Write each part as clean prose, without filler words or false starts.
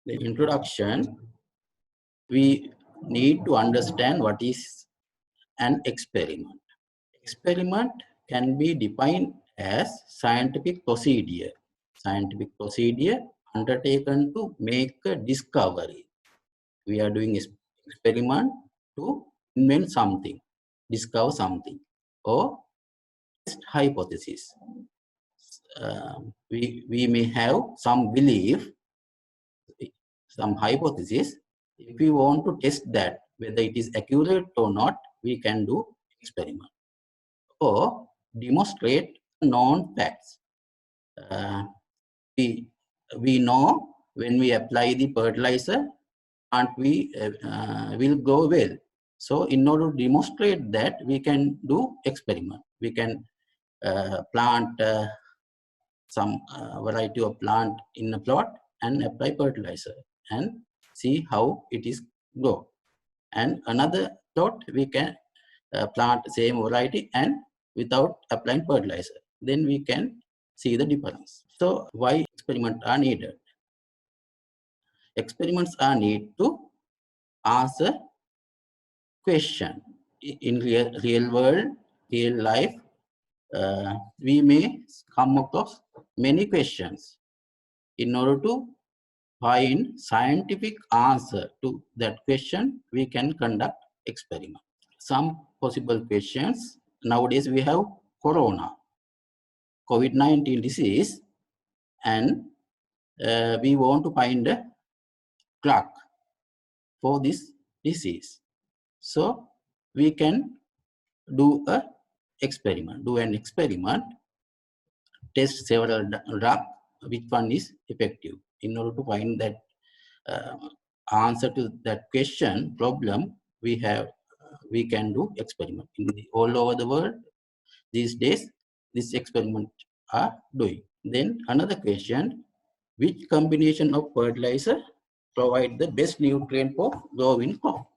The introduction, we need to understand what is an experiment. Experiment can be defined as scientific procedure. Scientific procedure undertaken to make a discovery. We are doing experiment to invent something, discover something, or test hypothesis. We may have some belief, some hypothesis. If we want to test that, whether it is accurate or not, we can do experiment. Or demonstrate known facts. Uh, we know when we apply the fertilizer, plant will grow well. So in order to demonstrate that, we can do experiment. We can plant some variety of plant in a plot and apply fertilizer and see how it is grow. And another plot we can plant same variety and without applying fertilizer. Then we can see the difference. So why experiments are needed? Experiments are needed to answer question. In real world, real life, we may come across many questions. In order to find scientific answer to that question, we can conduct experiment. Some possible questions. Nowadays we have corona, COVID-19 disease, and we want to find a drug for this disease. So we can do an experiment, test several drugs, which one is effective. In order to find that answer to that question, problem, we can do experiment. All over the world these days, this experiment are doing. Then another question, which combination of fertilizer provide the best nutrient for growing crop?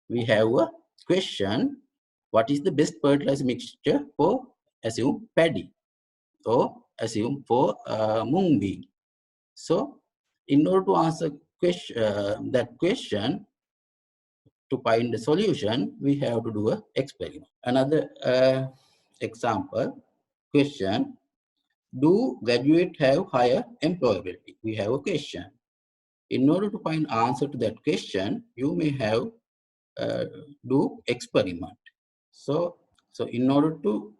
We have a question, what is the best fertilizer mixture for, assume, paddy, or assume for mung bean? So in order to answer that question, to find the solution, we have to do an experiment. Another example question, do graduates have higher employability? We have a question. In order to find answer to that question, you may have do experiment. So in order to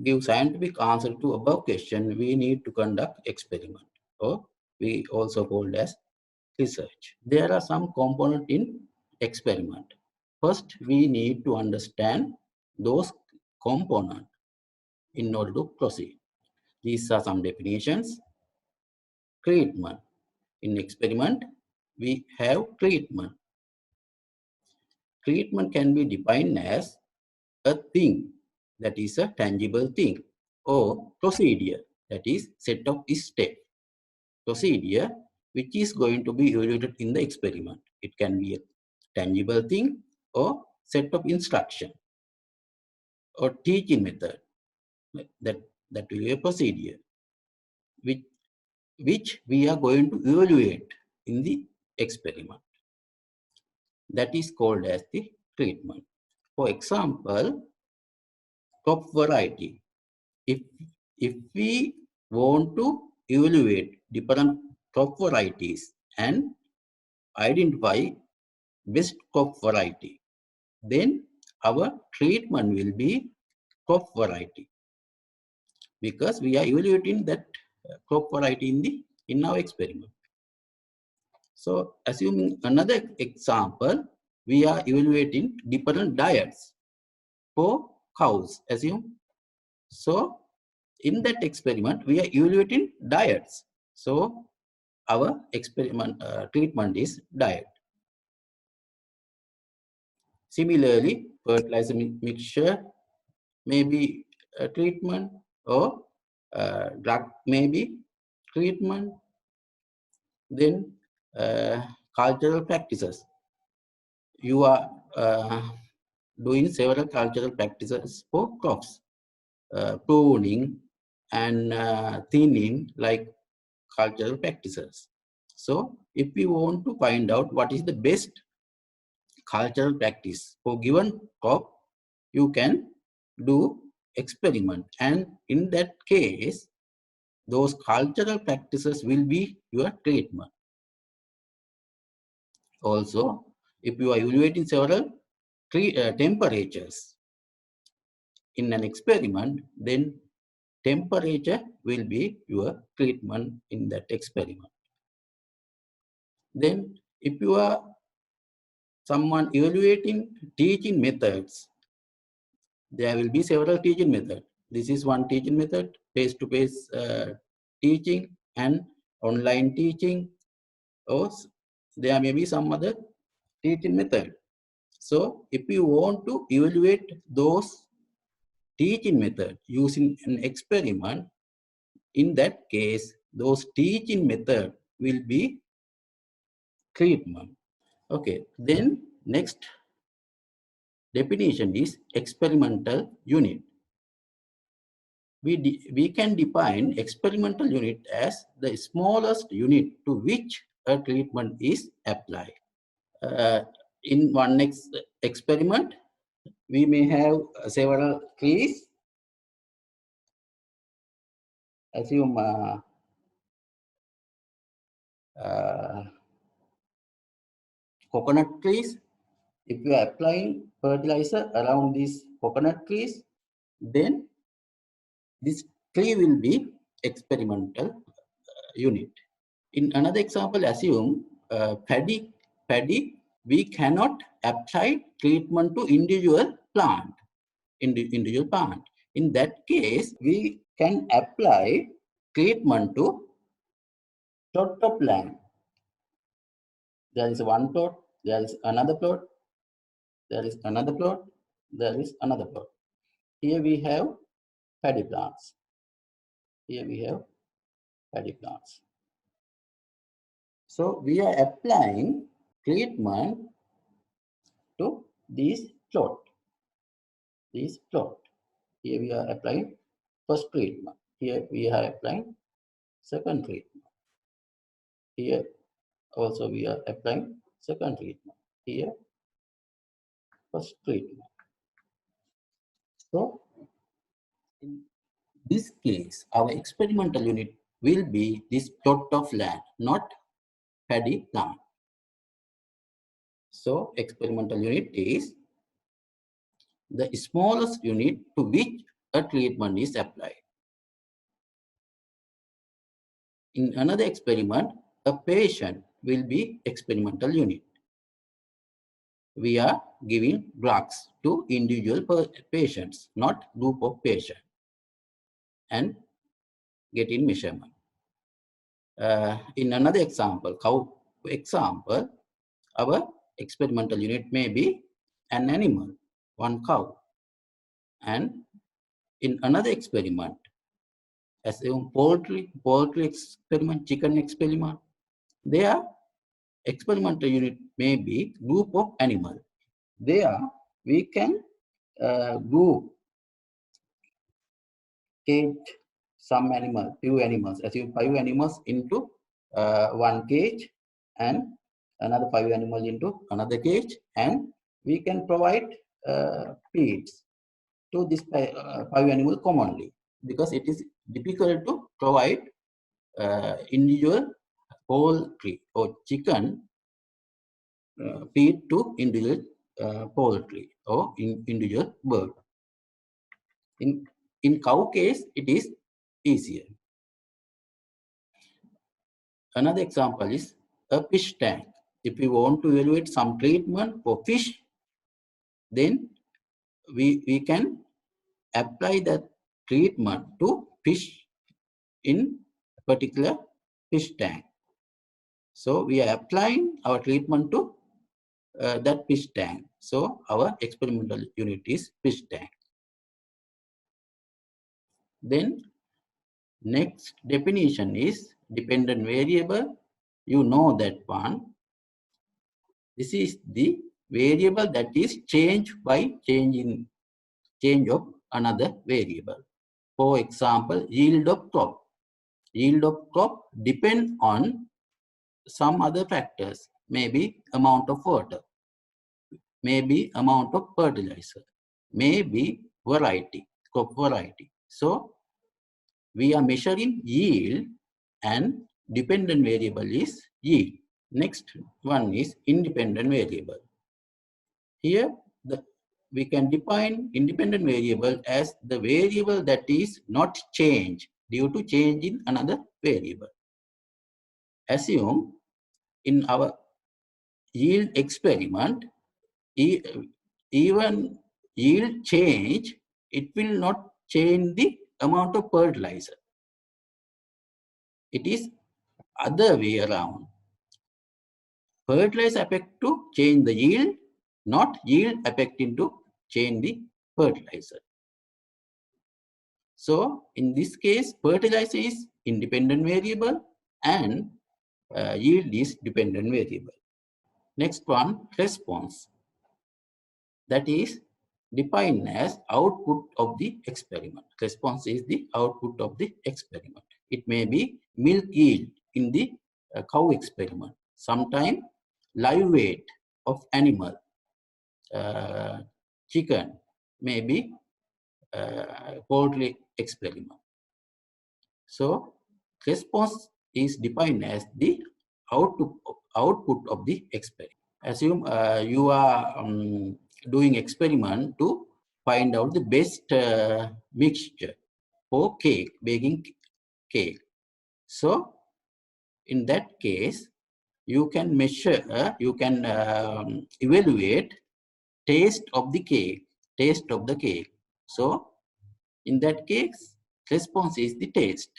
give scientific answer to above question, we need to conduct experiment, or we also called as research. There are some components in experiment. First, we need to understand those components in order to proceed. These are some definitions. Treatment. In experiment, we have treatment. Treatment can be defined as a thing, that is a tangible thing, or procedure, that is set of steps. Procedure which is going to be evaluated in the experiment. It can be a tangible thing or set of instruction or teaching method. That will be a procedure which we are going to evaluate in the experiment. That is called as the treatment. For example, crop variety. If we want to evaluate different crop varieties and identify best crop variety, then our treatment will be crop variety, because we are evaluating that crop variety in our experiment. So assuming another example, we are evaluating different diets for cows, assume. So in that experiment, we are evaluating diets. So our experiment treatment is diet. Similarly, fertilizer mixture may be a treatment, or drug may be treatment. Then cultural practices. You are doing several cultural practices for crops, pruning and thinning, like cultural practices. So if we want to find out what is the best cultural practice for given crop, you can do experiment, and in that case those cultural practices will be your treatment. Also, if you are evaluating several temperatures in an experiment, then temperature will be your treatment in that experiment. Then if you are someone evaluating teaching methods, there will be several teaching methods. This is one teaching method, face-to-face teaching and online teaching, or there may be some other teaching method. So if you want to evaluate those teaching method using an experiment, in that case, those teaching method will be treatment. Okay, then next definition is experimental unit. We can define experimental unit as the smallest unit to which a treatment is applied. In one experiment, we may have several trees. Assume coconut trees. If you are applying fertilizer around these coconut trees, then this tree will be experimental unit. In another example, assume paddy, we cannot apply treatment to individual plant. In that case, we can apply treatment to plot of land. There is one plot, there is another plot, there is another plot, there is another plot. Here we have paddy plants. Here we have paddy plants. So we are applying treatment to this plot. This plot. Here we are applying first treatment. Here we are applying second treatment. Here also we are applying second treatment. Here first treatment. So in this case, our experimental unit will be this plot of land, not paddy plant. So experimental unit is the smallest unit to which a treatment is applied. In another experiment, a patient will be experimental unit. We are giving drugs to individual patients, not group of patients, and getting measurement. In another example, cow example, our experimental unit may be an animal, one cow. And in another experiment, as a poultry experiment, chicken experiment, their experimental unit may be group of animal. There we can group cage some animal, few animals, assume 5 animals into one cage and another 5 animals into another cage, and we can provide feeds to this 5 animals commonly, because it is difficult to provide individual poultry or chicken feed to individual poultry or individual bird. In cow case, it is easier. Another example is a fish tank. If we want to evaluate some treatment for fish, then we can apply that treatment to fish in a particular fish tank. So we are applying our treatment to that fish tank. So our experimental unit is fish tank. Then next definition is dependent variable. You know that one. This is the variable that is changed by change of another variable. For example, yield of crop. Yield of crop depends on some other factors, maybe amount of water, maybe amount of fertilizer, maybe variety, crop variety. So we are measuring yield, and dependent variable is yield. Next one is independent variable. Here we can define independent variable as the variable that is not changed due to change in another variable. Assume in our yield experiment, even yield change, it will not change the amount of fertilizer. It is other way around. Fertilizer affect to change the yield, not yield affecting to change the fertilizer. So in this case, fertilizer is independent variable and yield is dependent variable. Next one, response. That is defined as output of the experiment. Response is the output of the experiment. It may be milk yield in the cow experiment, sometime live weight of animal, chicken, maybe poultry experiment. So response is defined as the output of the experiment. Assume you are doing experiment to find out the best mixture for cake, baking cake. So in that case, you can measure, you can evaluate taste of the cake, So in that case, response is the taste.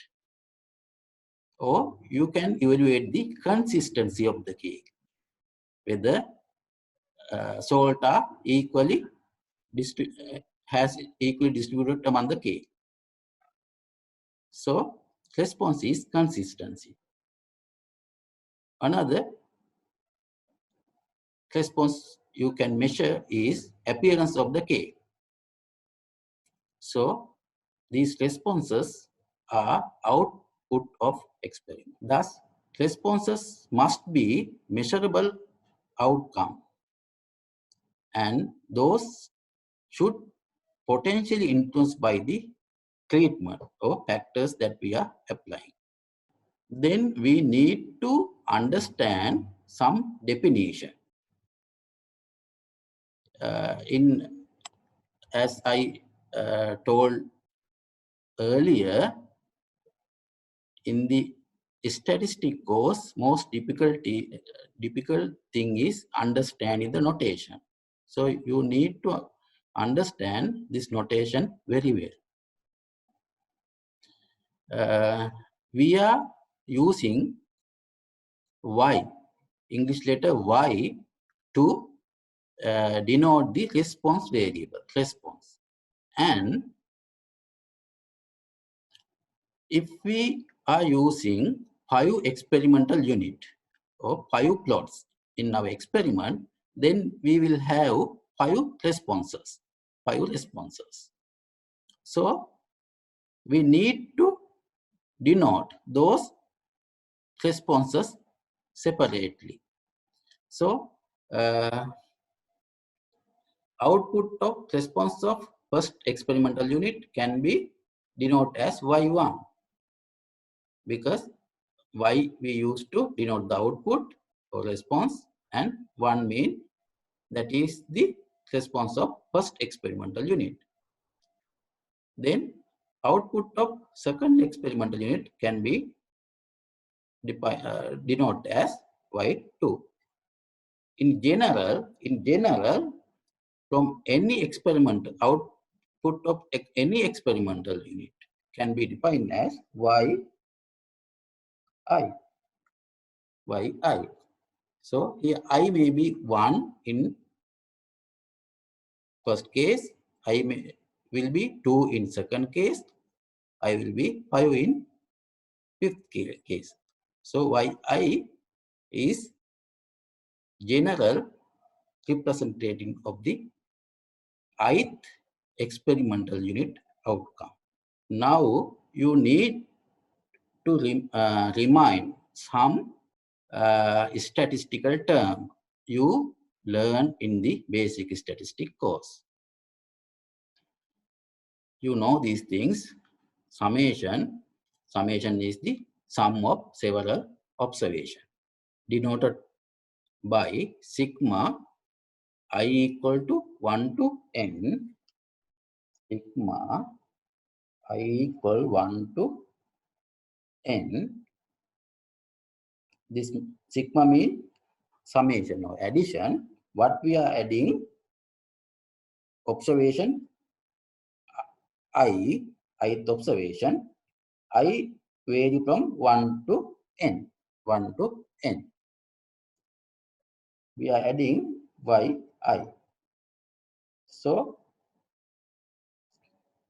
Or you can evaluate the consistency of the cake, whether salt are equally has equally distributed among the cake. So response is consistency. Another response you can measure is appearance of the cake. So these responses are output of experiment. Thus, responses must be measurable outcome, and those should potentially influenced by the treatment or factors that we are applying. Then we need to understand some definition. As I told earlier, in the statistic course, most difficult thing is understanding the notation. So you need to understand this notation very well. We are using Y, English letter Y, to denote the response variable, response. And if we are using 5 experimental unit or 5 plots in our experiment, then we will have 5 responses. So we need to denote those responses separately. So output of response of first experimental unit can be denoted as Y1, because Y we use to denote the output or response, and 1 mean that is the response of first experimental unit. Then output of second experimental unit can be denoted as Y2. In general, from any experiment, output of any experimental unit can be defined as Yi. So here I may be 1 in first case, will be 2 in second case, I will be 5 in fifth case. So Yi is general representing of the ith experimental unit outcome. Now you need to remind some statistical term you learn in the basic statistics course. You know these things. Summation is the sum of several observations, denoted by sigma I equal to 1 to n, sigma I equal 1 to n. This sigma means summation or addition. What we are adding, observation ith observation, I vary from 1 to n, 1 to n. We are adding yi. So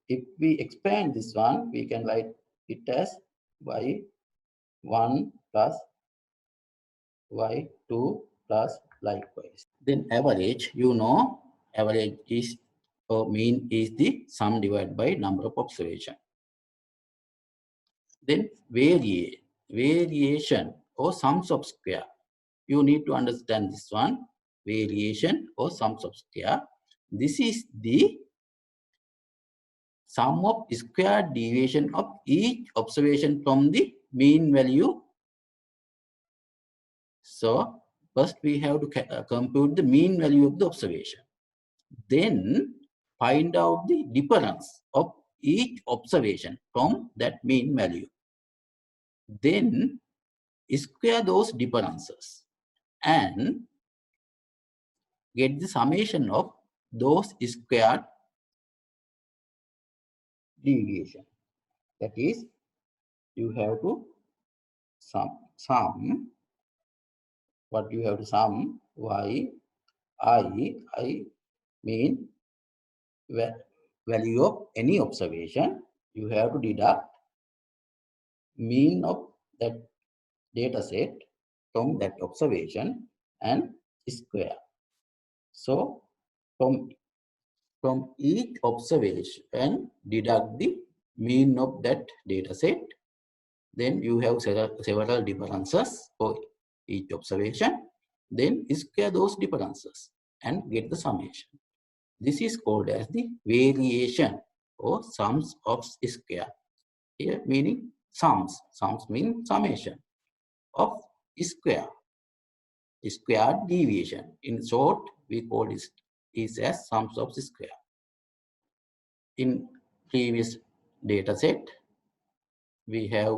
if we expand this one, we can write it as y1 plus y2 plus likewise. Then average, you know, average is or mean is the sum divided by number of observation. Then variation or sums of square. You need to understand this one, variation or sums of square. This is the sum of square deviation of each observation from the mean value. So first we have to compute the mean value of the observation. Then find out the difference of each observation from that mean value. Then square those differences and get the summation of those squared deviation. That is, you have to sum what you have to sum y I mean value of any observation. You have to deduct mean of that data set from that observation and square. So from each observation deduct the mean of that data set. Then you have several differences for each observation. Then square those differences and get the summation. This is called as the variation or sums of square. Here meaning sums. Sums mean summation of square. Square deviation. In short, we call this is as sums of square. In previous data set, we have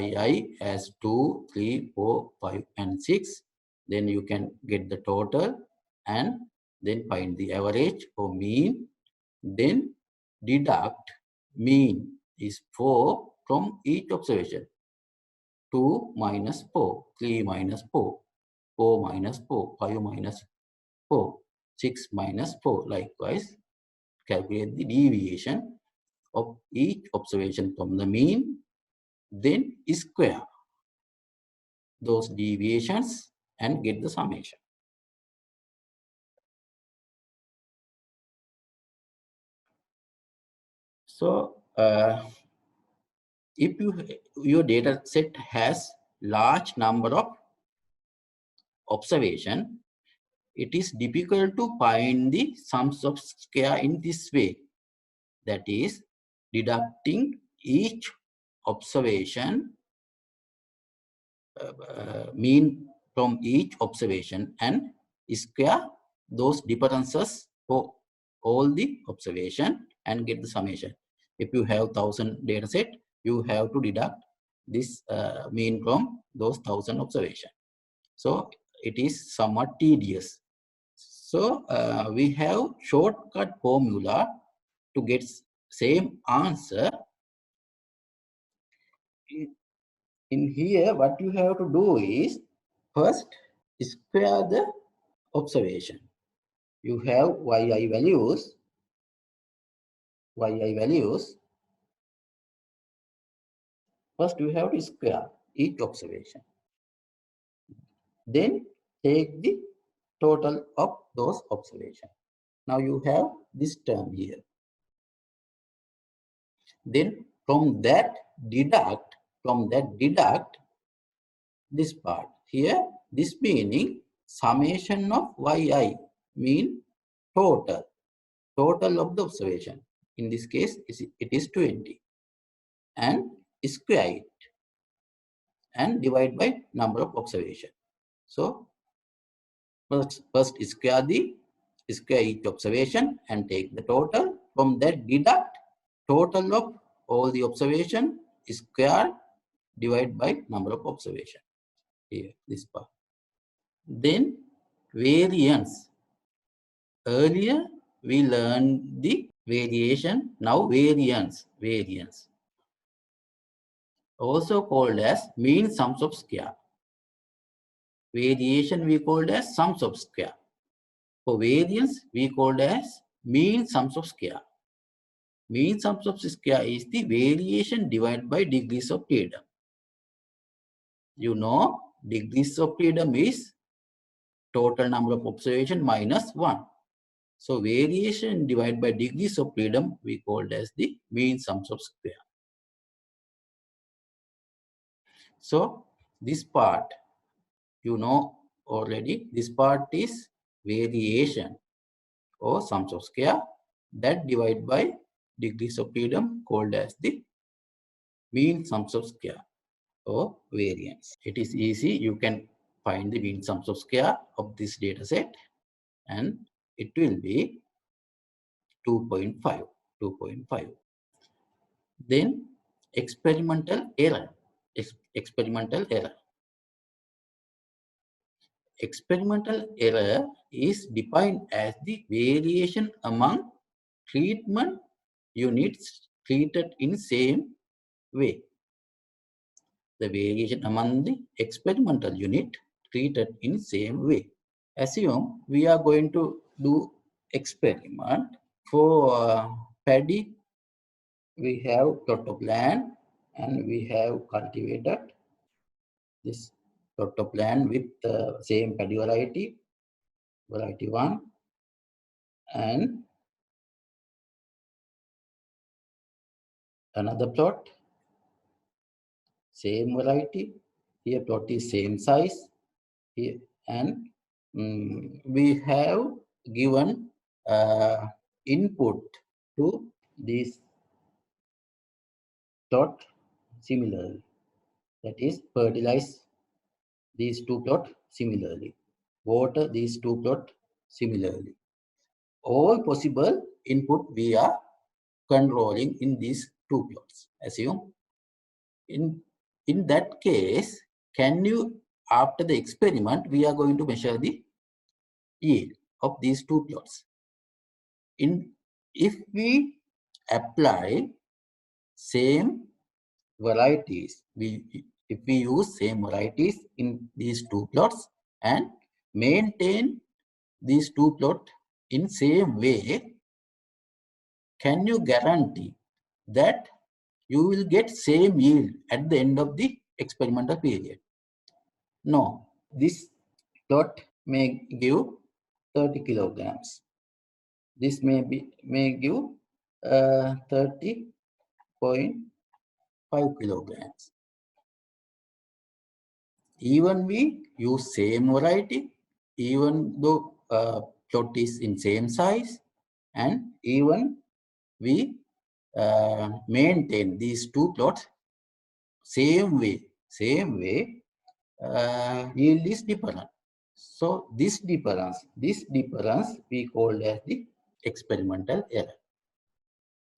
yi as 2, 3, 4, 5, and 6. Then you can get the total and then find the average or mean. Then deduct mean is 4 from each observation. 2 minus 4, 3 minus 4, 4 minus 4, 5 minus 4, 6 minus 4. Likewise, calculate the deviation of each observation from the mean, then square those deviations and get the summation. So if your data set has large number of observation, it is difficult to find the sums of square in this way. That is, deducting each observation mean from each observation and square those differences for all the observation and get the summation. If you have 1000 data set, you have to deduct this mean from those 1000 observation. So it is somewhat tedious. So we have shortcut formula to get same answer. In here, what you have to do is first square the observation. You have yi values. First, you have to square each observation. Then take the total of those observations. Now you have this term here. Then from that deduct this part. Here, this meaning summation of yi mean total of the observation. In this case, it is 20. And square it and divide by number of observation. So, first square each observation and take the total. From that, deduct total of all the observation square divide by number of observation. Here, this part. Then variance. Earlier we learned the variation, now variance. Also called as mean sums of square. Variation we called as sums of square. For variance we called as mean sums of square. Mean sums of square is the variation divided by degrees of freedom. You know, degrees of freedom is total number of observation minus 1. So variation divided by degrees of freedom we called as the mean sums of square. So this part you know already, this part is variation or sums of square that divide by degrees of freedom called as the mean sums of square or variance. It is easy, you can find the mean sums of square of this data set and it will be 2.5. Then experimental error. Experimental error is defined as the variation among treatment units treated in same way. The variation among the experimental unit treated in same way. Assume we are going to do experiment for paddy. We have plot of land and we have cultivated this plot of land with the same paddy variety 1, and another plot, same variety. Here plot is same size. Here, and we have given input to this plot similarly. That is, fertilize these two plots similarly, water these two plots similarly. All possible input we are controlling in these two plots. Assume in that case, can you, after the experiment, we are going to measure the yield of these two plots. If we apply same varieties, if we use same varieties in these two plots and maintain these two plots in same way, can you guarantee that you will get same yield at the end of the experimental period? No, this plot may give 30 kilograms. This may give 30.5 kilograms. Even we use same variety, even though plot is in same size, and even we maintain these two plots same way, yield is different. So this difference we call as the experimental error.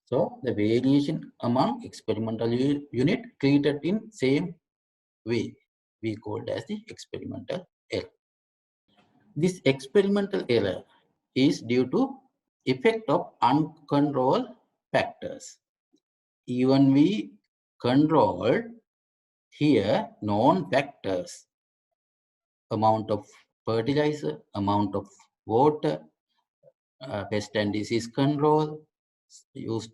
So the variation among experimental unit treated in same way we called as the experimental error. This experimental error is due to effect of uncontrolled factors. Even we controlled here known factors, amount of fertilizer, amount of water, pest and disease control, use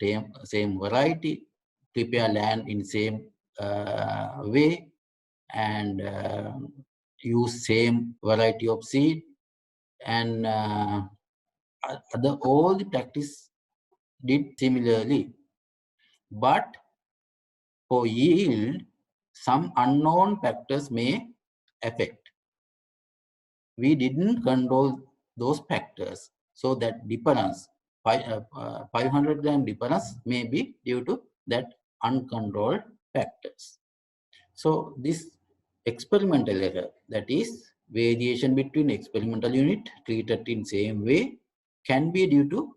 same variety, prepare land in same way, and use same variety of seed, and all the practice did similarly. But for yield, some unknown factors may effect. We didn't control those factors, so that difference, 500 gram difference may be due to that uncontrolled factors. So this experimental error, that is variation between experimental unit treated in same way, can be due to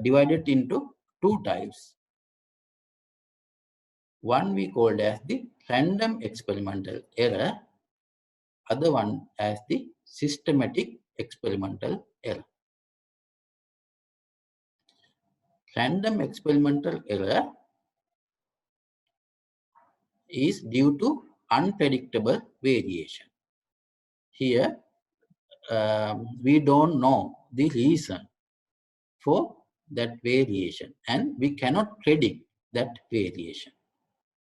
divided into two types. One we called as the random experimental error, other one as the systematic experimental error. Random experimental error is due to unpredictable variation. Here, we don't know the reason for that variation, and we cannot predict that variation.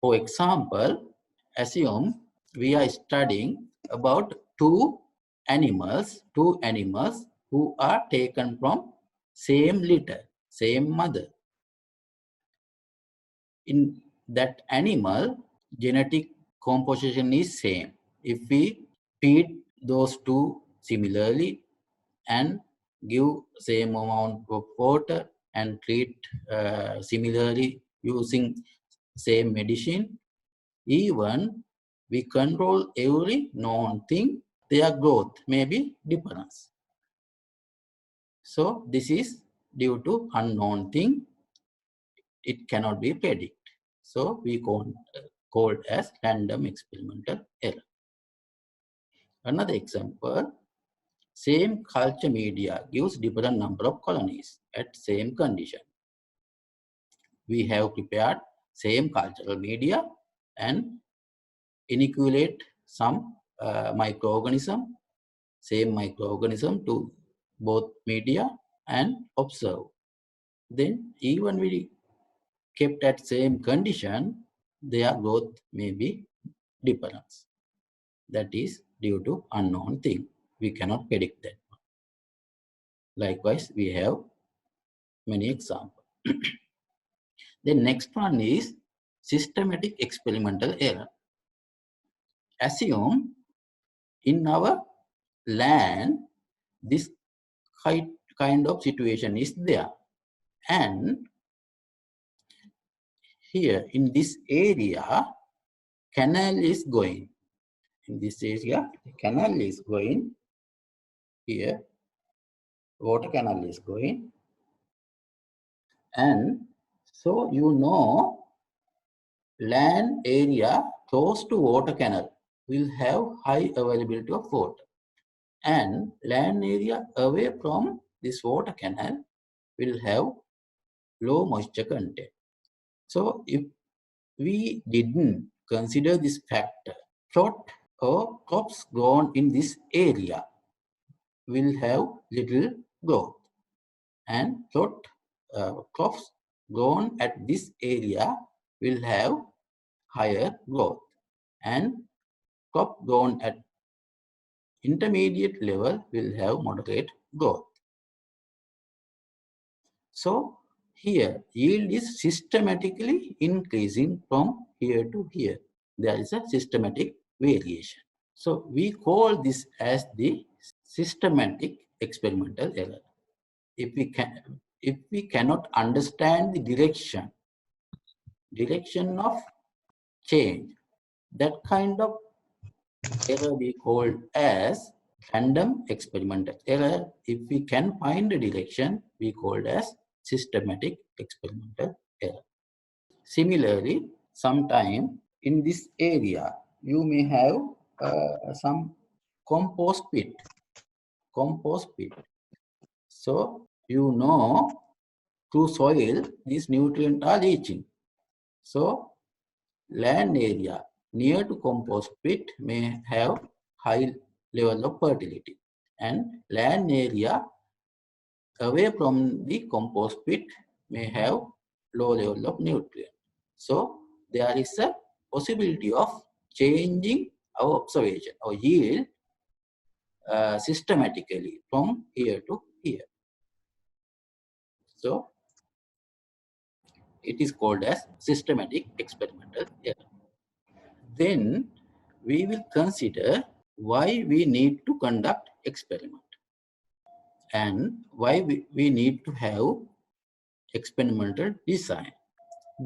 For example, assume we are studying about two animals who are taken from same litter, same mother. In that animal, genetic composition is same. If we feed those two similarly and give same amount of water and treat similarly using same medicine, even we control every known thing, their growth may be different. So this is due to unknown thing. It cannot be predicted. So we call it as random experimental error. Another example, same culture media gives different number of colonies at same condition. We have prepared same cultural media and inoculate some microorganism, same microorganism to both media and observe. Then even we kept at same condition, their growth may be different. That is due to unknown thing. We cannot predict that. Likewise, we have many examples. The next one is systematic experimental error. Assume in our land, this kind of situation is there. And here in this area, canal is going. In this area, canal is going. Here, water canal is going. And so you know, land area close to water canal will have high availability of water. And land area away from this water canal will have low moisture content. So if we didn't consider this factor, plot or crops grown in this area will have little growth, and plot crops grown at this area will have higher growth, and crop grown at intermediate level will have moderate growth. So here yield is systematically increasing from here to here. There is a systematic variation. So we call this as the systematic experimental error. If we cannot understand the direction of change, that kind of error we call as random experimental error. If we can find the direction, we call as systematic experimental error. Similarly, sometime in this area, you may have some compost pit. So you know, through soil, these nutrients are leaching. So land area near to compost pit may have high level of fertility, and land area away from the compost pit may have low level of nutrient. So there is a possibility of changing our observation or yield systematically from here to here. So it is called as systematic experimental error. Then we will consider why we need to conduct experiment and why we need to have experimental design.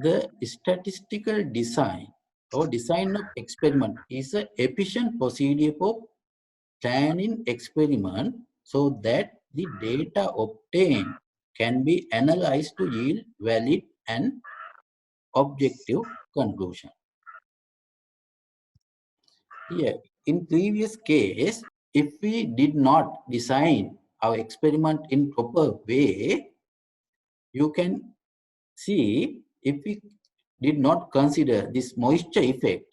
The statistical design or design of experiment is an efficient procedure for planning experiment so that the data obtained can be analyzed to yield valid and objective conclusion. Here, in previous case, if we did not design our experiment in proper way, you can see if we did not consider this moisture effect,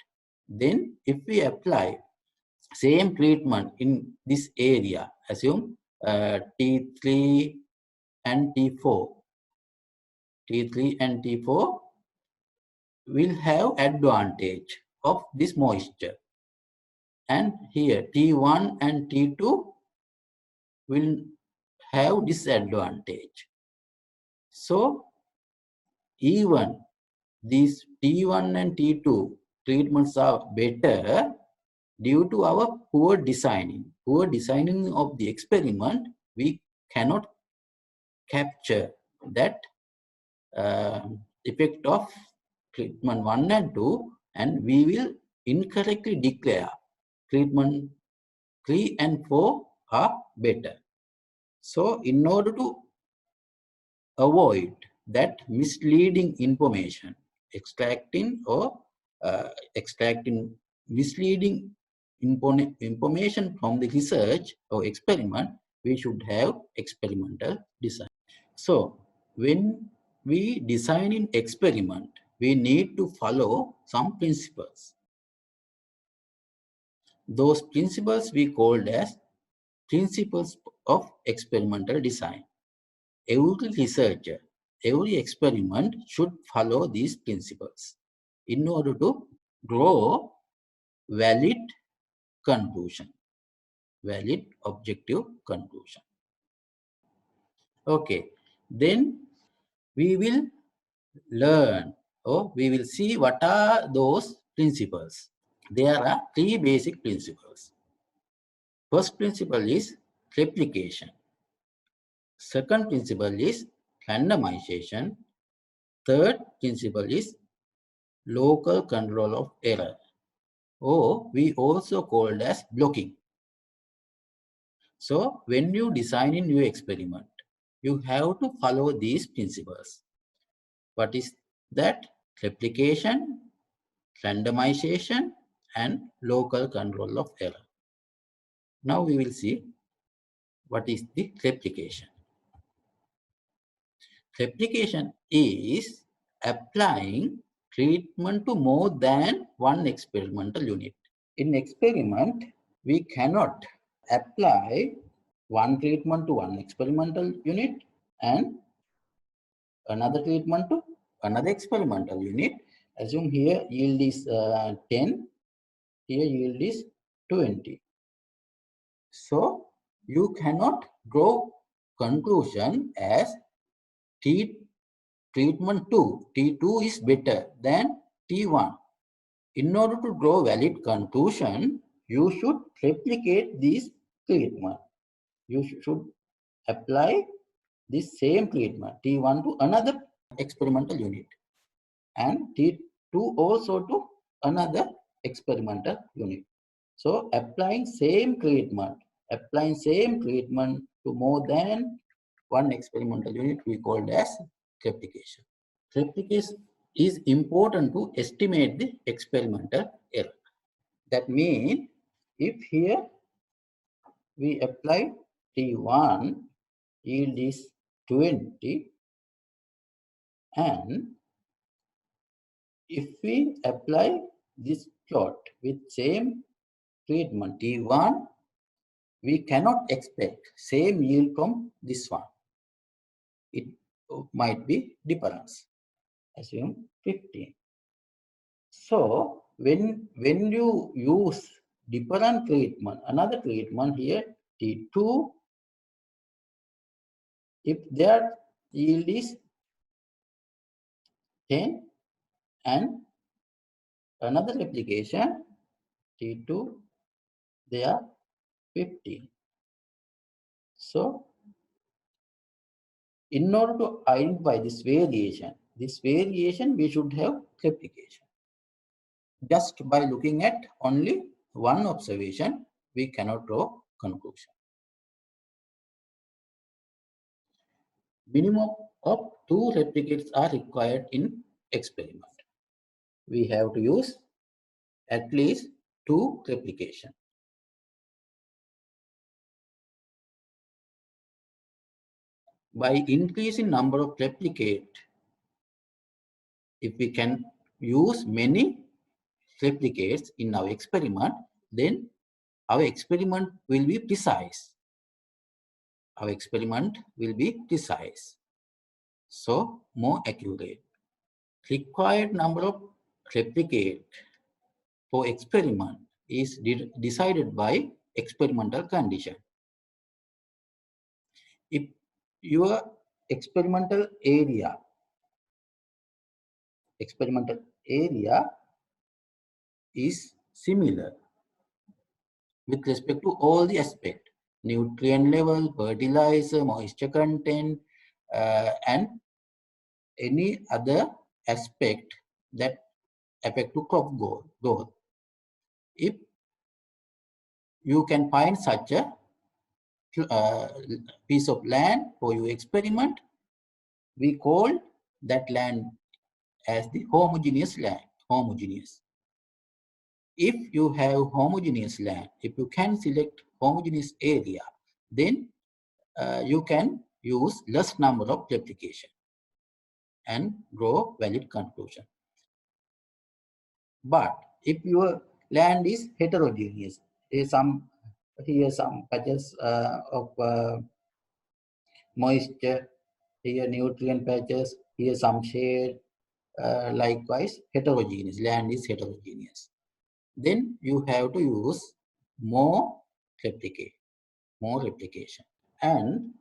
then if we apply same treatment in this area, assume T3 and T4, T3 and T4 will have advantage of this moisture, and here T1 and T2 will have disadvantage. So even these T1 and T2 treatments are better due to our poor designing. Poor designing of the experiment, we cannot capture that effect of treatment 1 and 2, and we will incorrectly declare treatment 3 and 4 are better. So in order to avoid that misleading information, extracting misleading information from the research or experiment, we should have experimental design. So when we design an experiment, we need to follow some principles. Those principles we called as principles of experimental design. Every researcher, every experiment should follow these principles in order to draw valid conclusion, valid objective conclusion. Okay, then we will learn or we will see what are those principles. There are three basic principles. First principle is replication. Second principle is randomization. Third principle is local control of error, or we also called as blocking. So when you design a new experiment, you have to follow these principles. What is that? Replication, randomization, and local control of error. Now we will see what is the replication. Replication is applying treatment to more than one experimental unit. In experiment, we cannot apply one treatment to one experimental unit and another treatment to another experimental unit. Assume here yield is 10, here yield is 20. So you cannot draw conclusion as treatment 2, T2 is better than T1. In order to draw valid conclusion, you should replicate this treatment. You should apply this same treatment, T1 to another experimental unit and T2 also to another experimental unit. So applying same treatment to more than one experimental unit we called as replication. Replication is important to estimate the experimental error. That means if here we apply T1, yield is 20, and if we apply this plot with same treatment T1, we cannot expect same yield from this one. It might be difference. Assume 15. So when you use different treatment, another treatment here T2, if their yield is 10 and another application T2, they are 15. So, in order to identify this variation we should have replication. Just by looking at only one observation, we cannot draw conclusion. Minimum of 2 replicates are required in experiment. We have to use at least 2 replication. By increasing number of replicate, if we can use many replicates in our experiment, then our experiment will be precise. Our experiment will be precise. So more accurate. Required number of replicate for experiment is decided by experimental condition. If your experimental area is similar with respect to all the aspects, nutrient level, fertilizer, moisture content, and any other aspect that affect to crop growth. If you can find such a piece of land for your experiment, we call that land as the homogeneous land, homogeneous. If you have homogeneous land, if you can select homogeneous area, then you can use less number of replication and draw valid conclusion. But if your land is heterogeneous, here some patches of moisture, here nutrient patches, here some shade, likewise heterogeneous, land is heterogeneous. Then you have to use more replication. And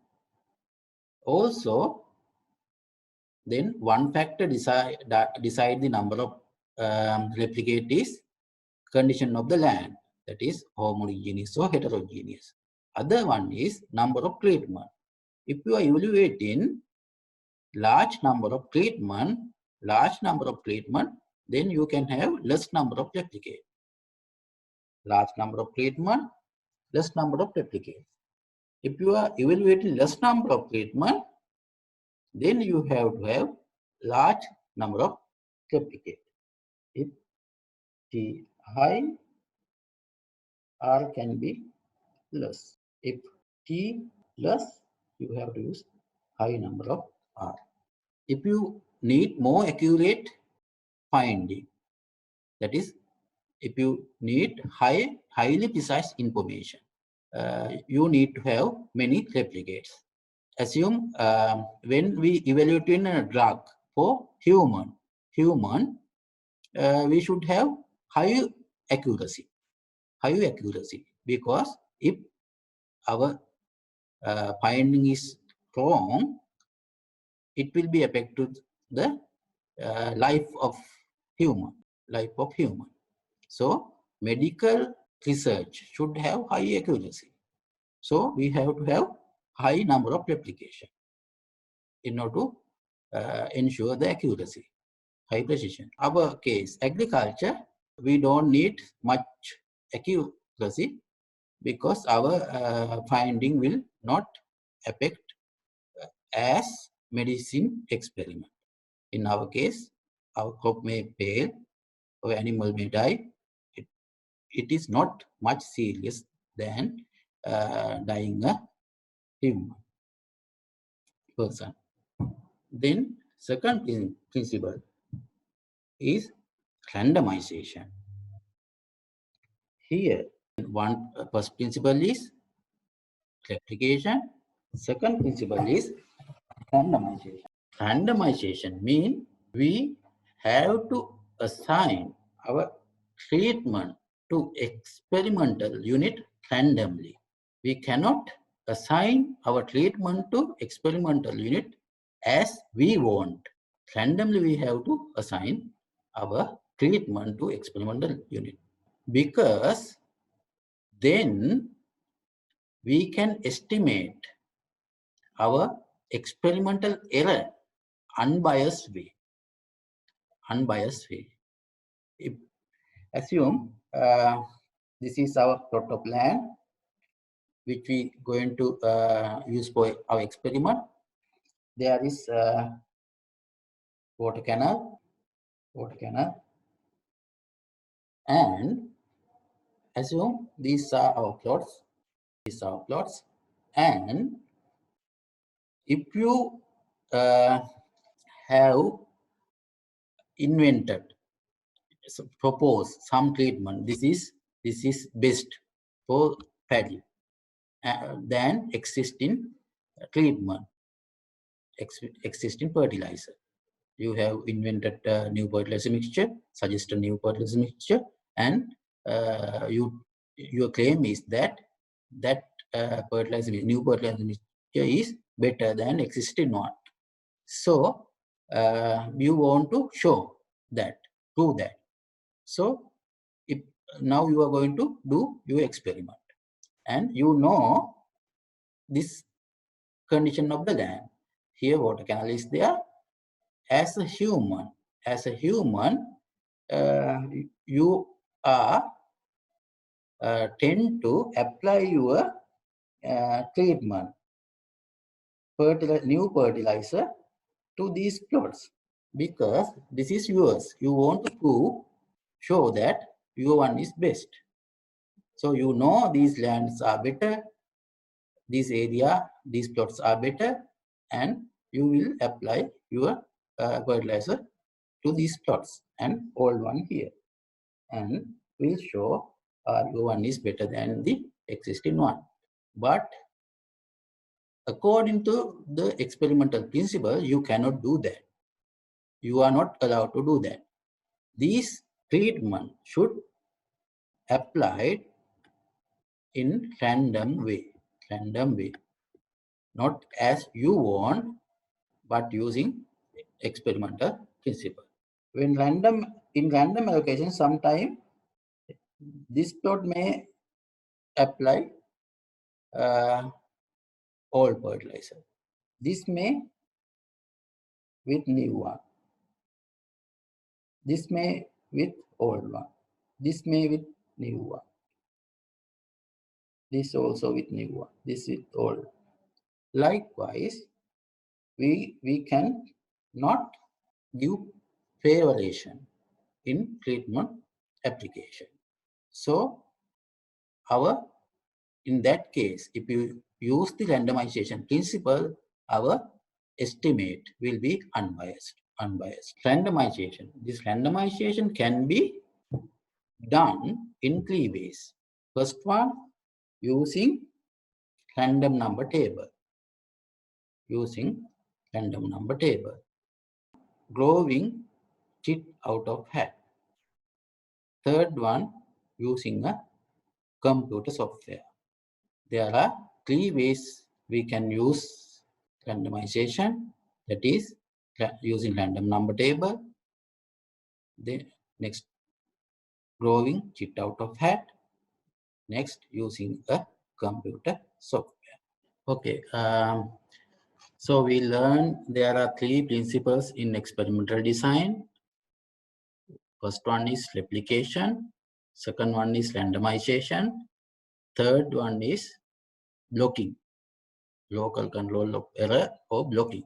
also, then one factor decide the number of replicate is condition of the land, that is homogeneous or heterogeneous. Other one is number of treatment. If you are evaluating large number of treatment, then you can have less number of replicate. Large number of treatment, less number of replicate. If you are evaluating less number of treatment, then you have to have large number of replicate. If T high, R can be less. If T less, you have to use high number of R. If you need more accurate finding, that is, if you need highly precise information, you need to have many replicates. Assume when we evaluate a drug for human, we should have high accuracy, because if our finding is wrong, it will be affect to the life of human. So medical research should have high accuracy. So we have to have high number of replication in order to ensure the accuracy, high precision. Our case, agriculture, we don't need much accuracy because our finding will not affect as medicine experiment. In our case, our crop may fail or animal may die. It is not much serious than dying a human person. Then second principle is randomization. Here, first principle is replication. Second principle is randomization. Randomization means we have to assign our treatment to experimental unit randomly. We cannot assign our treatment to experimental unit as we want. Randomly we have to assign our treatment to experimental unit. because then we can estimate our experimental error unbiased way. If, assume this is our plot of land which we going to use for our experiment. There is water canal, and assume these are our plots. And if you have invented, propose some treatment, this is best for paddy than existing treatment, existing fertilizer. You have invented a new fertilizer mixture, suggest a new fertilizer mixture, and your claim is that new fertilizer mixture is better than existing one. So you want to show that, prove that. So if now you are going to do your experiment, and you know this condition of the land. Here water canal is there. As a human, you are tend to apply your treatment, new fertilizer to these plots because this is yours. You want to show that your one is best. So you know these lands are better, this area, these plots are better, and you will apply your fertilizer to these plots and old one here, and will show your one is better than the existing one. But according to the experimental principle, you cannot do that. You are not allowed to do that. These treatment should applied in random way, not as you want, but using experimental principle. When in random allocation, sometime this plot may apply old fertilizer. This may with new one. This may with old one. This may with new one. This also with new one. This with old. Likewise, we can not give favoration in treatment application. So in that case, if you use the randomization principle, our estimate will be unbiased. Randomization. This randomization can be done in 3 ways. First one, using random number table. Growing chit out of hat. Third one, using a computer software. There are 3 ways we can use randomization. That is using random number table. The next, growing chit out of hat. Next, using a computer software. Okay. So we learned there are 3 principles in experimental design. First one is replication. Second one is randomization. Third one is blocking. Local control of error or blocking.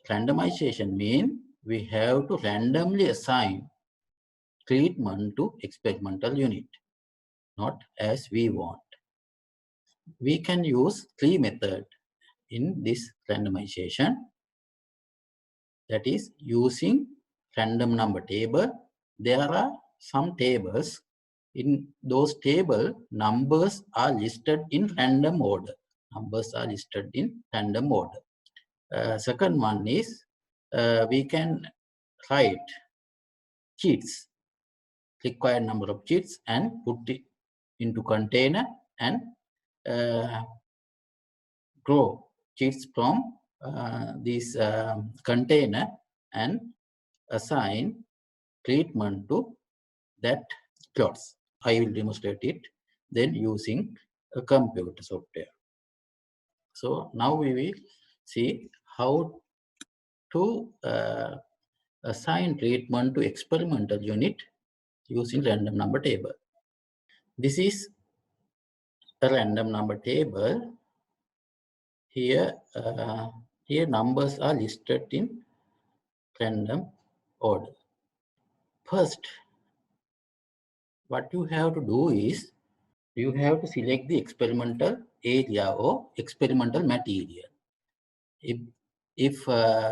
Randomization means we have to randomly assign treatment to experimental unit, not as we want. We can use 3 methods in this randomization. That is using random number table. There are some tables. In those tables, numbers are listed in random order. Second one is we can write cheats, required number of cheats, and put it into container and grow cheats from this container and assign treatment to that plots. I will demonstrate it then using a computer software. So now we will see how to assign treatment to experimental unit using random number table. This is a random number table. Here, here numbers are listed in random order. First, what you have to do is you have to select the experimental area or experimental material. If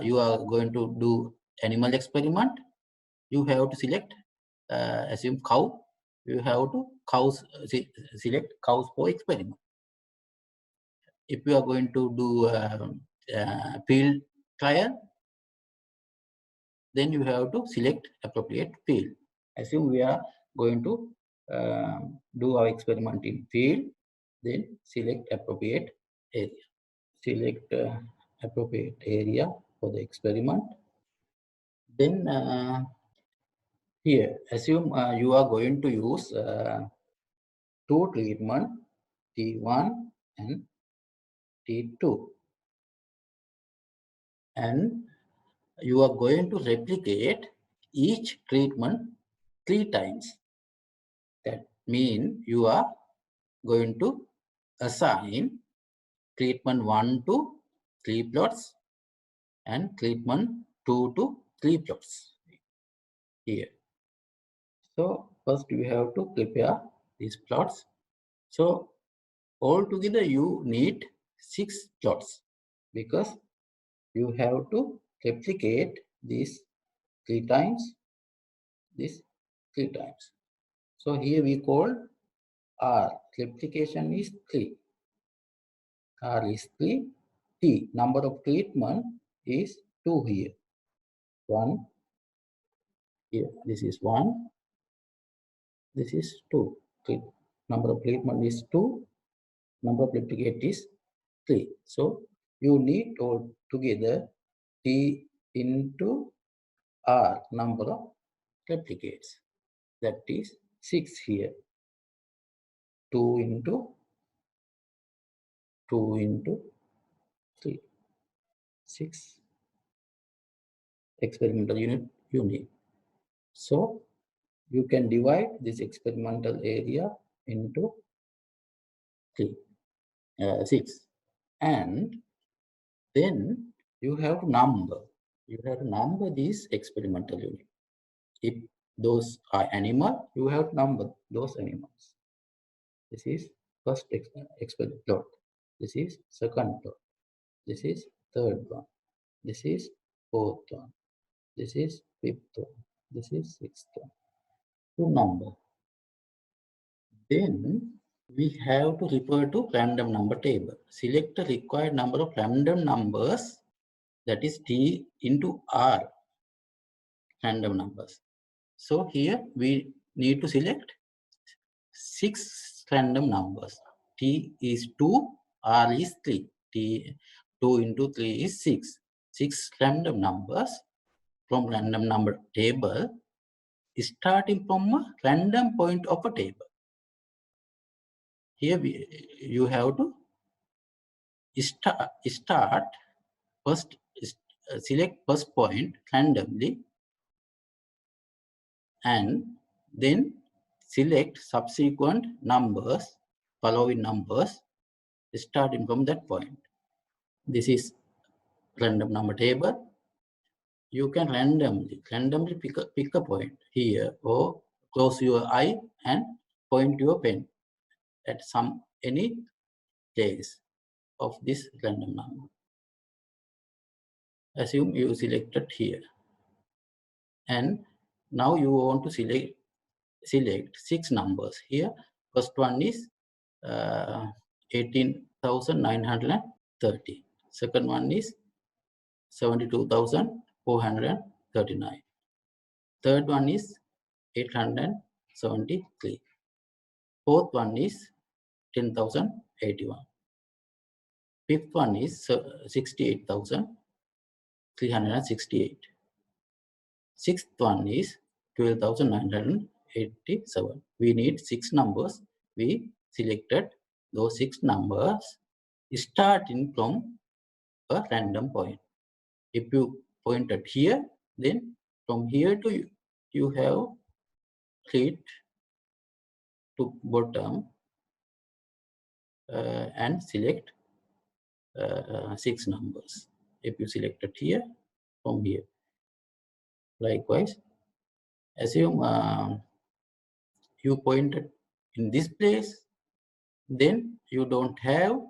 you are going to do animal experiment, you have to select, assume cow, you have to select cows for experiment. If you are going to do field trial, then you have to select appropriate field. Assume we are going to do our experiment in field, then select appropriate area. Select appropriate area for the experiment. Then here, assume you are going to use two treatment, T1 and T2. And you are going to replicate each treatment 3 times. That means you are going to assign treatment 1 to 3 plots and treatment 2 to 3 plots here. So first you have to prepare these plots. So altogether you need 6 plots because you have to replicate this 3 times, this 3 times. So here we call R, replication is 3. R is 3. T, number of treatment is 2 here. 1 here. This is 1. This is 2. Number of treatment is 2. Number of replicate is 3. So you need all together T into R number of replicates. That is 6 here. 2 into 2 into 3. 6 experimental unit you need. So you can divide this experimental area into 6. And then you have to number. You have to number these experimental unit. If those are animal, you have to number those animals. This is first experiment plot. This is second plot. This is third one. This is fourth one. This is fifth one. This is sixth one. To number. Then we have to refer to random number table. Select the required number of random numbers, that is T into R random numbers. So here we need to select 6 random numbers. T is 2, R is 3. T 2 into 3 is 6. 6 random numbers from random number table starting from a random point of a table. Here you have to start first, select first point randomly and then select subsequent numbers, following numbers starting from that point. This is random number table. You can randomly pick a point here or close your eye and point your pen at any place of this random number. Assume you selected here, and now you want to select 6 numbers here. First one is 18,930. Second one is 72,439. Third one is 873. Fourth one is 10,081. Fifth one is 68,368. Sixth one is 12,983. 87. We need 6 numbers. We selected those 6 numbers starting from a random point. If you pointed here, then from here to you have click to bottom and select 6 numbers. If you selected here, from here. Likewise, assume you pointed in this place, then you don't have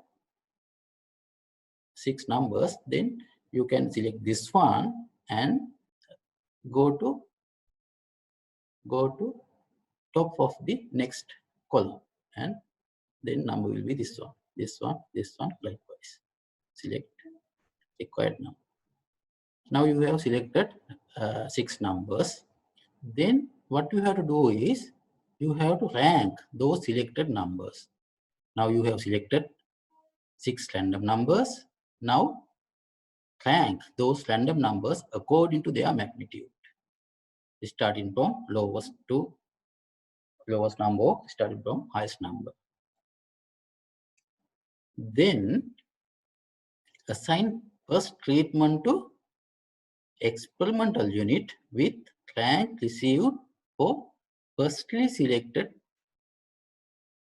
6 numbers, then you can select this one and go to top of the next column, and then number will be this one, likewise. Select required number. Now you have selected 6 numbers. Then what you have to do is you have to rank those selected numbers. Now you have selected 6 random numbers. Now rank those random numbers according to their magnitude, starting from lowest number, starting from highest number. Then assign first treatment to experimental unit with rank received for firstly selected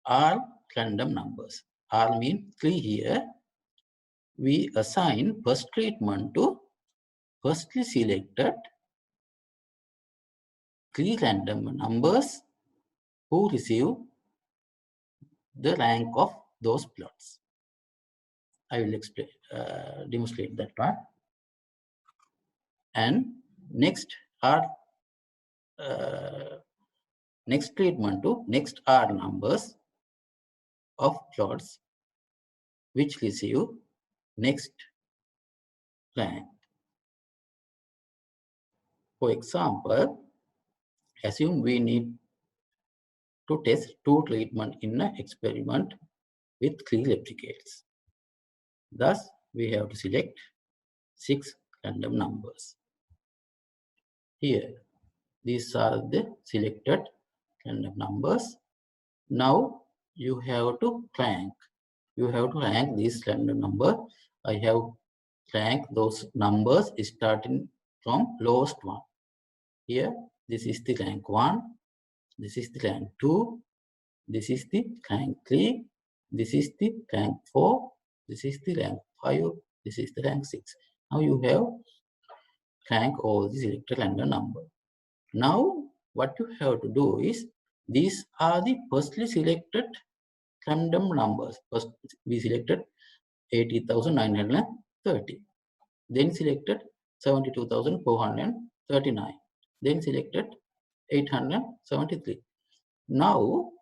R random numbers. R means 3 here. We assign first treatment to firstly selected 3 random numbers who receive the rank of those plots. I will explain, demonstrate that part. And next are next treatment to next R numbers of plots which receive next rank. For example, assume we need to test 2 treatment in an experiment with 3 replicates. Thus, we have to select 6 random numbers. Here, these are the selected random numbers. Now, you have to rank. You have to rank this random number. I have ranked those numbers starting from lowest one. Here, this is the rank 1. This is the rank 2. This is the rank 3. This is the rank 4. This is the rank 5. This is the rank 6. Now you have rank all the selected random number. Now what you have to do is, these are the firstly selected random numbers. First we selected 80,930. Then selected 72,439. Then selected 873. Now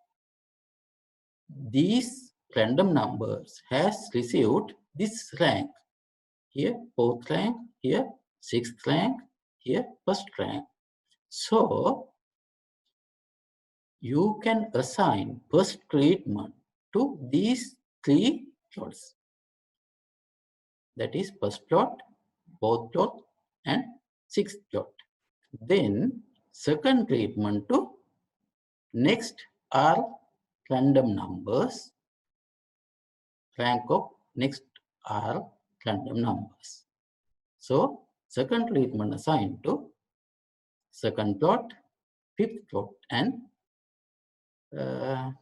these random numbers has received this rank. Here 4th rank, here 6th rank, here 1st rank. So you can assign first treatment to these 3 plots. That is first plot, 4th plot and 6th plot. Then second treatment to next are random numbers, rank of next are random numbers. So second treatment assigned to second plot, 5th plot and 3rd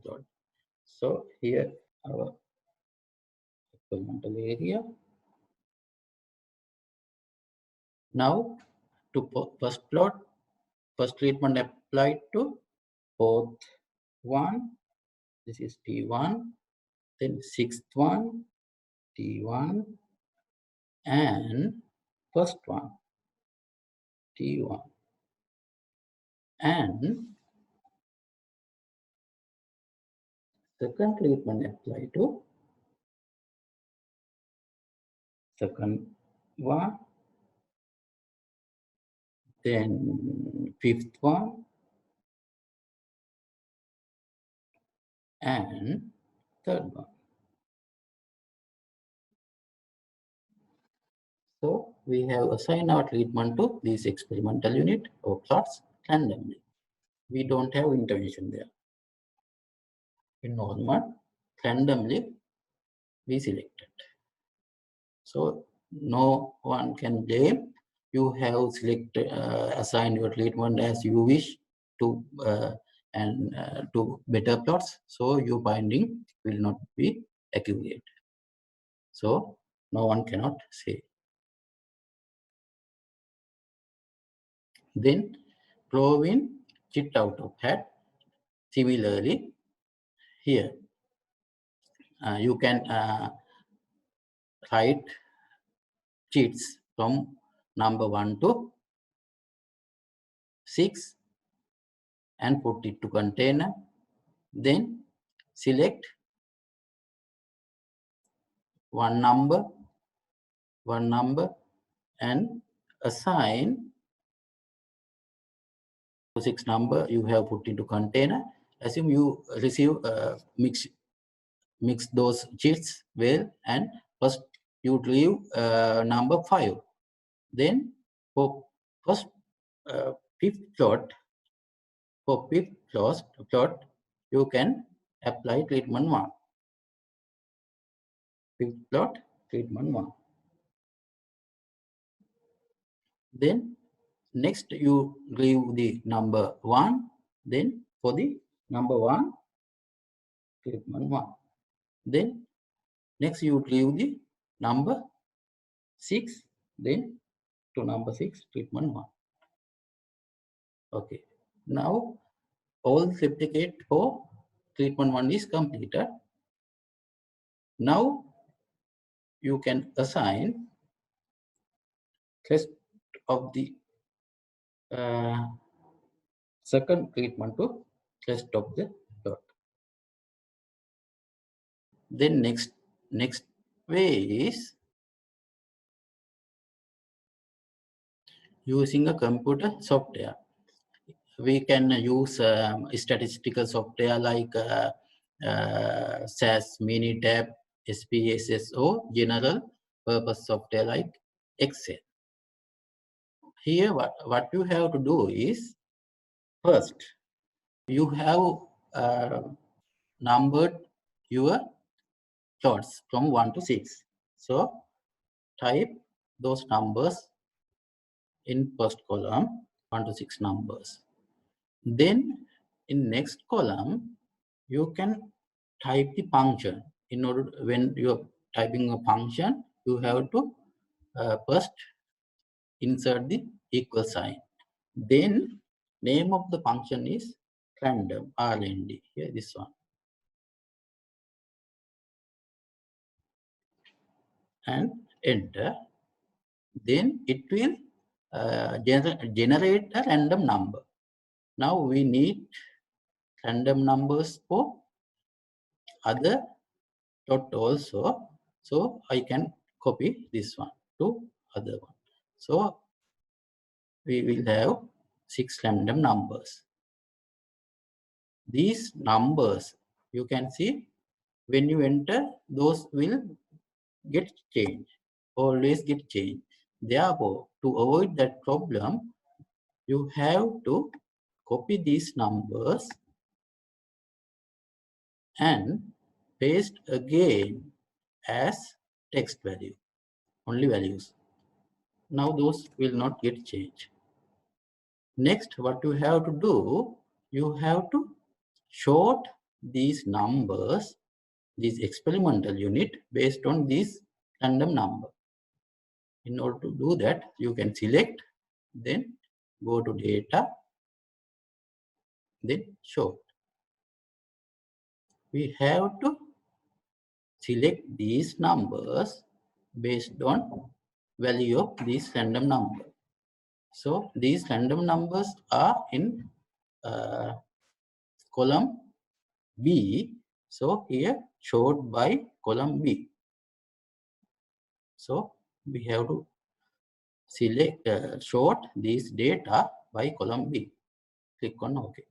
plot. So here our experimental area. Now to first plot, first treatment applied to 4th one. This is T1. Then 6th one, T1, and 1st one, T1. And second treatment applied to second one, then 5th one, and 3rd one. So we have assigned our treatment to this experimental unit or plots randomly. we don't have intervention there. In normal, randomly we selected. So no one can blame. You have selected, assigned your treatment as you wish to to better plots. So your binding will not be accurate. So no one cannot say. Then Clovin chit out of hat. Similarly, here you can write cheats from number 1 to 6 and put it to container. Then select one number and assign 6 number you have put into container. Assume you receive mix those cheats well, and first you leave number 5. Then for first fifth plot, you can apply treatment 1. Fifth plot, treatment 1. Then next you leave the number 1. Then for the number 1, treatment 1. Then next you leave the number 6. Then to number 6, treatment 1. Okay. Now all replicate for treatment 1 is completed. Now you can assign rest of the second treatment to rest of the plot. Then next way is using a computer software. We can use statistical software like SAS, Minitab, SPSS, or general purpose software like Excel. Here what you have to do is, first you have numbered your plots from 1 to 6. So type those numbers in first column, 1 to 6 numbers. Then in next column, you can type the function. In order, when you're typing a function, you have to first insert the equal sign. Then name of the function is random, RND. Here, this one. And enter. Then it will generate a random number. Now we need random numbers for other plot also. So I can copy this one to other one. So we will have 6 random numbers. These numbers, you can see, when you enter, those will get changed, always get changed. Therefore, to avoid that problem, you have to copy these numbers and paste again as text value, only values. Now those will not get changed. Next, what you have to do, you have to sort these numbers, these experimental unit, based on this random number. In order to do that, you can select, then go to data, then sort. We have to select these numbers based on value of this random number. So these random numbers are in column B. So here showed by column B. So we have to select sort this data by column B. Click on OK.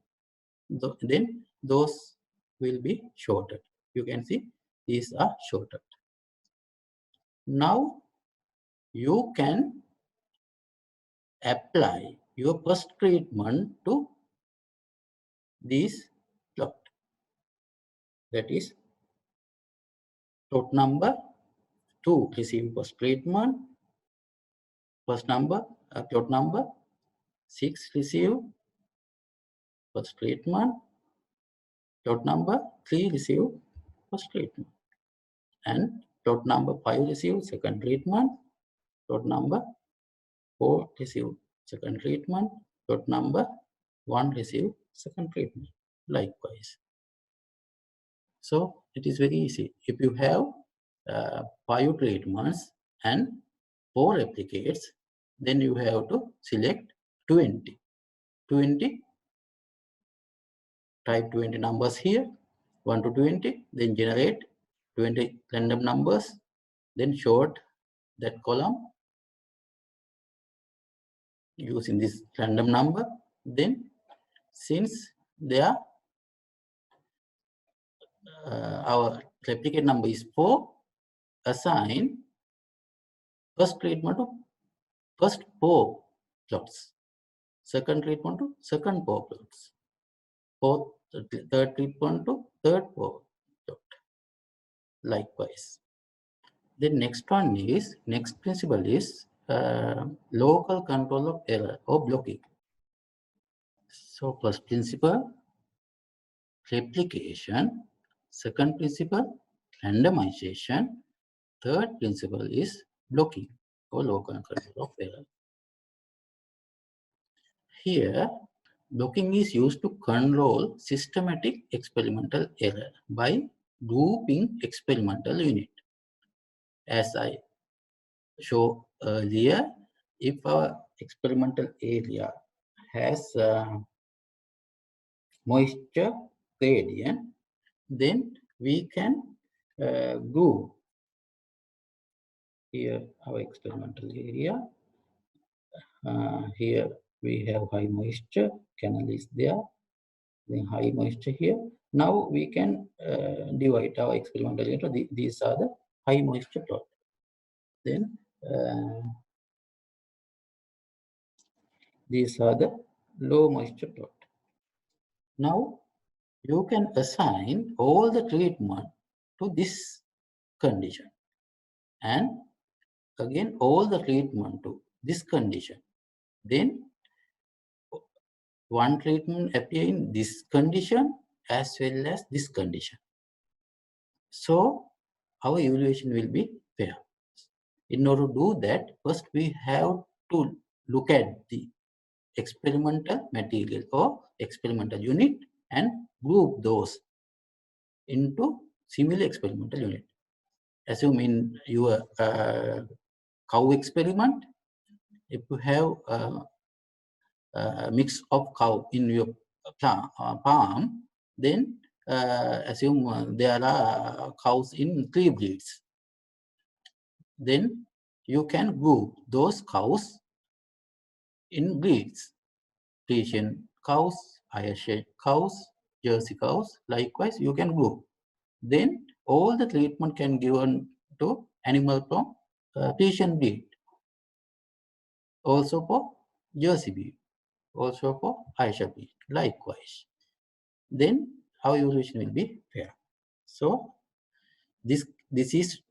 Then those will be sorted. You can see these are sorted. Now you can apply your first treatment to these plot. That is plot number 2 receive first treatment, plot number 6 receive first treatment, plot number 3 receive first treatment, and plot number 5 receive second treatment, plot number 4 receive second treatment, plot number 1 receive second treatment. Likewise. So it is very easy. If you have 5 treatments and 4 replicates, then you have to select 20. 20, type 20 numbers here, 1 to 20, then generate 20 random numbers, then sort that column using this random number. Then since there our replicate number is 4, assign first treatment to first 4 plots, second treatment to second 4 plots, third treatment to third 4 plot. Likewise. The next principle is local control of error or blocking. So first principle, replication. Second principle, randomization. Third principle is blocking or local control of error. Here, blocking is used to control systematic experimental error by grouping experimental unit. As I showed earlier, if our experimental area has moisture gradient, then we can group here our experimental area. Here we have high moisture, canal is there, then high moisture here. Now we can divide our experimental area. These are the high moisture plot. Then these are the low moisture plot. Now you can assign all the treatment to this condition, and again all the treatment to this condition. Then one treatment appear in this condition as well as this condition. So our evaluation will be fair. In order to do that, first we have to look at the experimental material or experimental unit and group those into similar experimental unit. Assume in your cow experiment, if you have a mix of cow in your farm, then assume there are cows in 3 breeds. Then you can group those cows in breeds: Friesian cows, Ayrshire cows, Jersey cows. Likewise, you can group. Then all the treatment can given to animal from Friesian breed, also for Jersey breed, also for Ayrshire breed. Likewise. Then our evaluation will be fair. So this is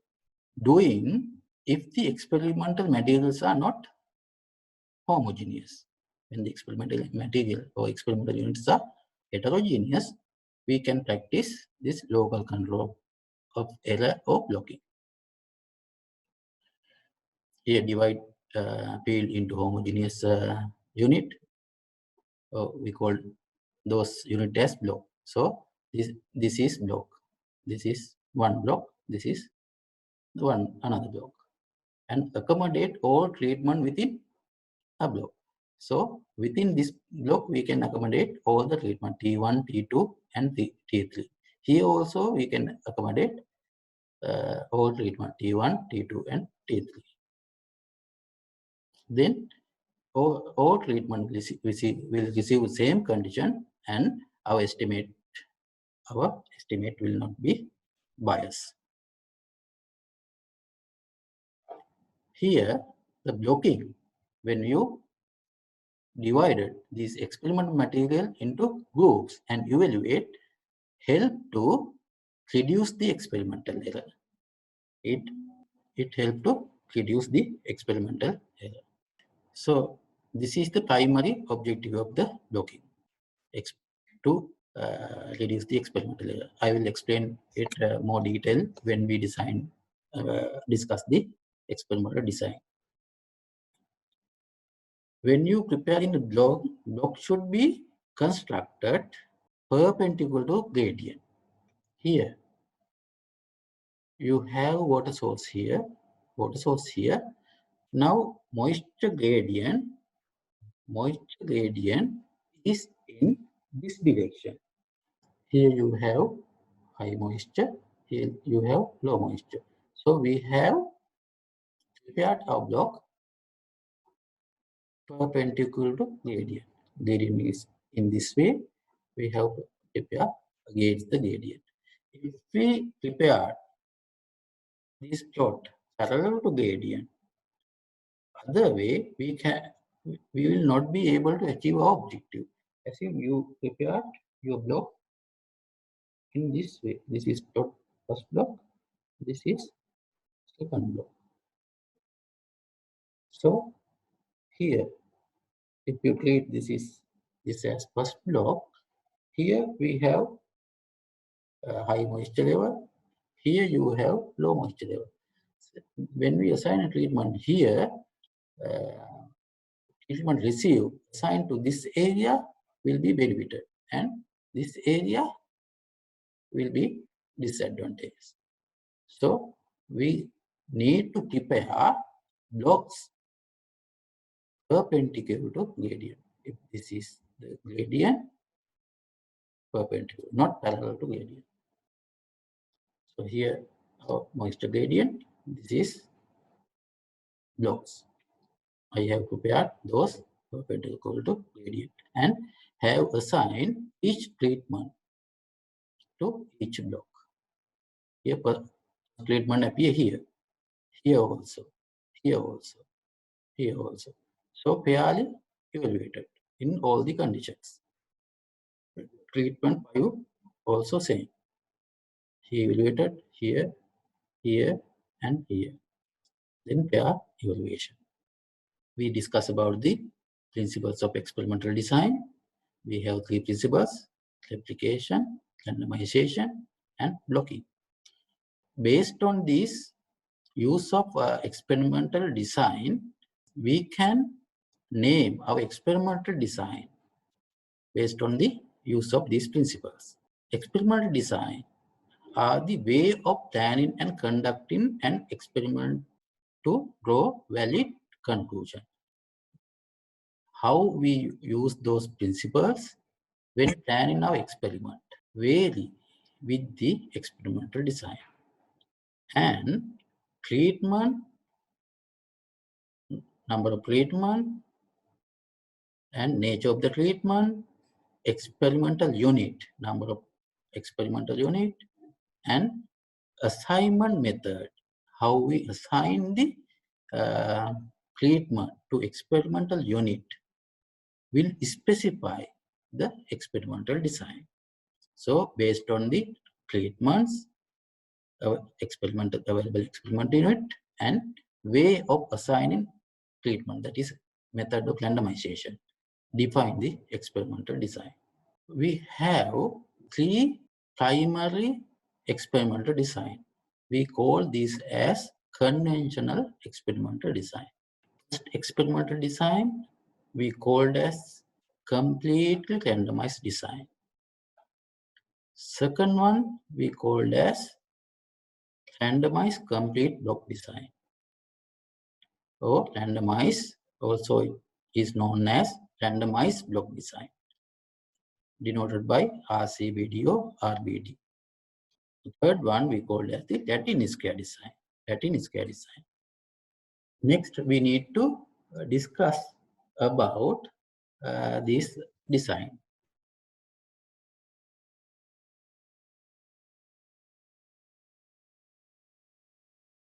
doing if the experimental materials are not homogeneous. When the experimental material or experimental units are heterogeneous, we can practice this local control of error or blocking. Here divide field into homogeneous unit. We call those unit as block. So this is block. This is one block. This is another block, and accommodate all treatment within a block. So within this block, we can accommodate all the treatment T1, T2, and T3. Here also we can accommodate all treatment T1, T2, and T3. Then all treatment will receive same condition, and our estimate will not be biased. Here the blocking, when you divided this experimental material into groups and evaluate help to reduce the experimental error. It helped to reduce the experimental error. So this is the primary objective of the blocking to reduce the experimental error. I will explain it more detail when we discuss the experimental design. When you preparing the block should be constructed perpendicular to gradient. Here you have water source here. Now moisture gradient is in this direction. Here you have high moisture, here you have low moisture. So we have prepared our block perpendicular to gradient. Gradient is in this way. We have to prepare against the gradient. If we prepare this plot parallel to gradient, other way we will not be able to achieve our objective. Assume you prepared your block in this way. This is first block, this is second block. So here, if you treat this as first block, here we have high moisture level, here you have low moisture level. When we assign a treatment here, treatment received assigned to this area will be benefited, and this area will be disadvantaged. So we need to prepare blocks perpendicular to gradient. If this is the gradient, perpendicular, not parallel to gradient. So here our moisture gradient, this is blocks. I have prepared those perpendicular to gradient and have assigned each treatment to each block. Here treatment appear here also, here also, here also. So fairly evaluated in all the conditions. Treatment 5 also same. He evaluated here, here, and here. Then pair evaluation. We discuss about the principles of experimental design. We have 3 principles: replication, randomization, and blocking. Based on this use of experimental design, we can name our experimental design based on the use of these principles. Experimental design are the way of planning and conducting an experiment to draw valid conclusion. How we use those principles when planning our experiment vary with the experimental design. And treatment, number of treatment, and nature of the treatment, experimental unit, number of experimental unit, and assignment method, how we assign the treatment to experimental unit will specify the experimental design. So based on the treatments, available experimental unit, and way of assigning treatment, that is method of randomization, define the experimental design. We have 3 primary experimental design. We call this as conventional experimental design. First experimental design we called as completely randomized design. Second one we called as randomized complete block design, or randomized, also is known as randomized block design, denoted by RCBD or RBD. The third one we called as the Latin square design. Next, we need to discuss about this design.